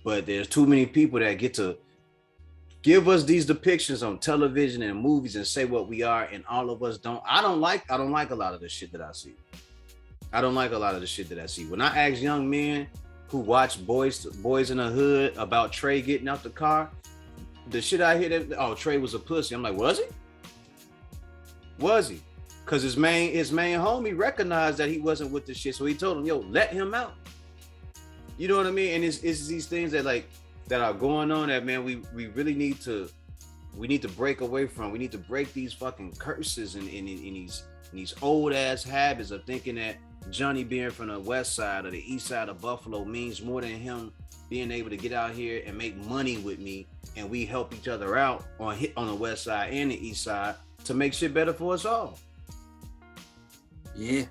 But there's too many people that get to give us these depictions on television and movies and say what we are, and all of us don't. I don't like a lot of the shit that I see. I don't like a lot of the shit that I see. When I ask young men who watch Boys in the Hood about Trey getting out the car, the shit I hear that Trey was a pussy. I'm like, was he? Was he? Because his main homie recognized that he wasn't with the shit, so he told him, "Yo, let him out." You know what I mean? And it's these things that are going on that, man, we really need to break away from. We need to break these fucking curses and these old ass habits of thinking that Johnny being from the west side or the east side of Buffalo means more than him being able to get out here and make money with me, and we help each other out on the west side and the east side to make shit better for us all. Yeah.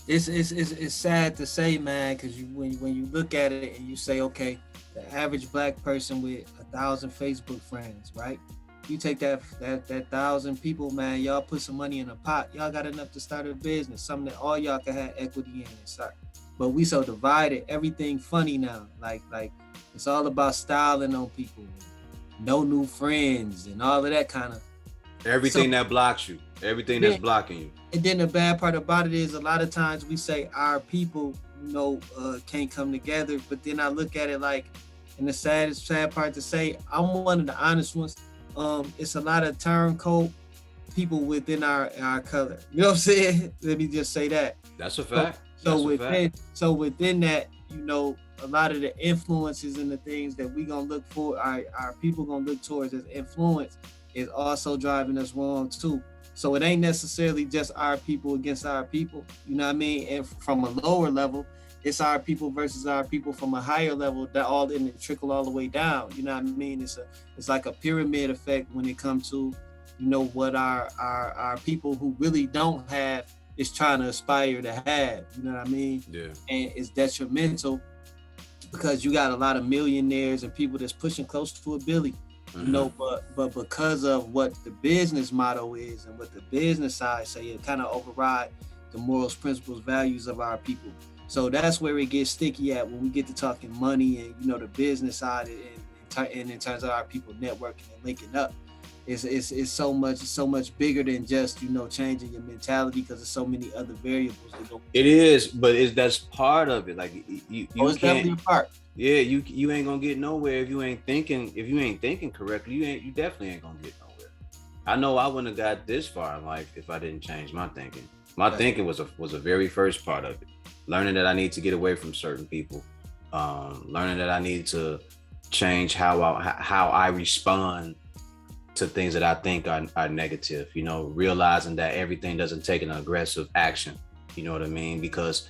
It's sad to say, man, because when you look at it and you say, okay, the average black person with 1,000 Facebook friends, right? You take that 1,000 people, man, y'all put some money in a pot, y'all got enough to start a business, something that all y'all can have equity in and start. But we so divided, everything funny now. Like it's all about styling on people, no new friends and all of that kind of. Everything that blocks you, everything that's blocking you. And then the bad part about it is a lot of times we say our people, can't come together. But then I look at it like, and the sad part to say, I'm one of the honest ones. It's a lot of turncoat people within our color. You know what I'm saying? Let me just say that. That's a fact. So within that, a lot of the influences and the things that we gonna look for, our people gonna look towards as influence, is also driving us wrong too. So it ain't necessarily just our people against our people, you know what I mean? And from a lower level, it's our people versus our people from a higher level, that all in it trickle all the way down. You know what I mean? It's like a pyramid effect when it comes to, what our people who really don't have is trying to aspire to have, you know what I mean? Yeah. And it's detrimental because you got a lot of millionaires and people that's pushing close to a billion. But because of what the business motto is and what the business side say, it kind of override the morals, principles, values of our people. So that's where it gets sticky at when we get to talking money and the business side and in terms of our people networking and linking up. It's so much bigger than just changing your mentality, because there's so many other variables that go. It is, but that's part of it. Like you it's definitely a part. Yeah, you ain't gonna get nowhere if you ain't thinking correctly. You definitely ain't gonna get nowhere. I know I wouldn't have got this far in life if I didn't change my thinking. My thinking was a very first part of it. Learning that I need to get away from certain people. Learning that I need to change how I respond to things that I think are negative. Realizing that everything doesn't take an aggressive action. You know what I mean? Because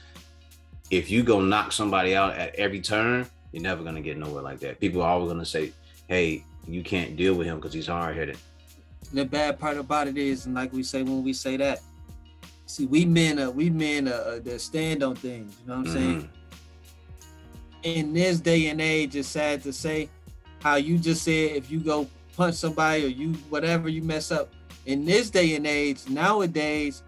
if you go knock somebody out at every turn, you're never going to get nowhere like that. People are always going to say, hey, you can't deal with him because he's hard-headed. The bad part about it is, and like we say when we say that, see, we men that stand on things, you know what I'm saying? In this day and age, it's sad to say how you just said, if you go punch somebody or you, whatever, you mess up. In this day and age, nowadays,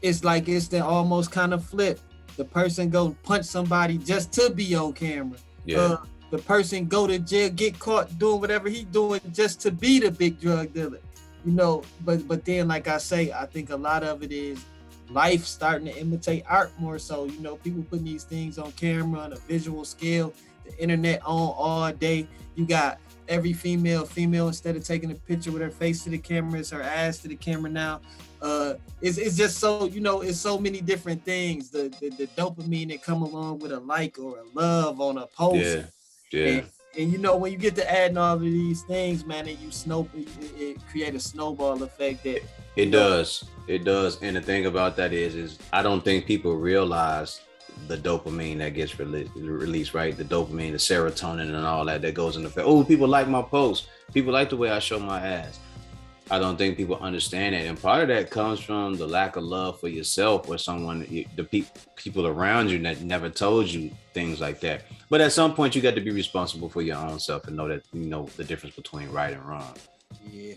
it's like it's the almost kind of flip. The person go punch somebody just to be on camera. Yeah. The person go to jail, get caught doing whatever he doing just to be the big drug dealer. But then, like I say, I think a lot of it is life starting to imitate art more so. People putting these things on camera on a visual scale, the internet on all day. You got every female, instead of taking a picture with her face to the camera, it's her ass to the camera now. It's just so, it's so many different things. The dopamine that come along with a like or a love on a post. Yeah. And when you get to adding all of these things, man, and you it create a snowball effect that it does. And the thing about that is I don't think people realize the dopamine that gets released, right? The dopamine, the serotonin and all that goes in effect. Oh, people like my post. People like the way I show my ass. I don't think people understand it. And part of that comes from the lack of love for yourself or someone, the people around you that never told you things like that. But at some point, you got to be responsible for your own self and know that, the difference between right and wrong. Yeah.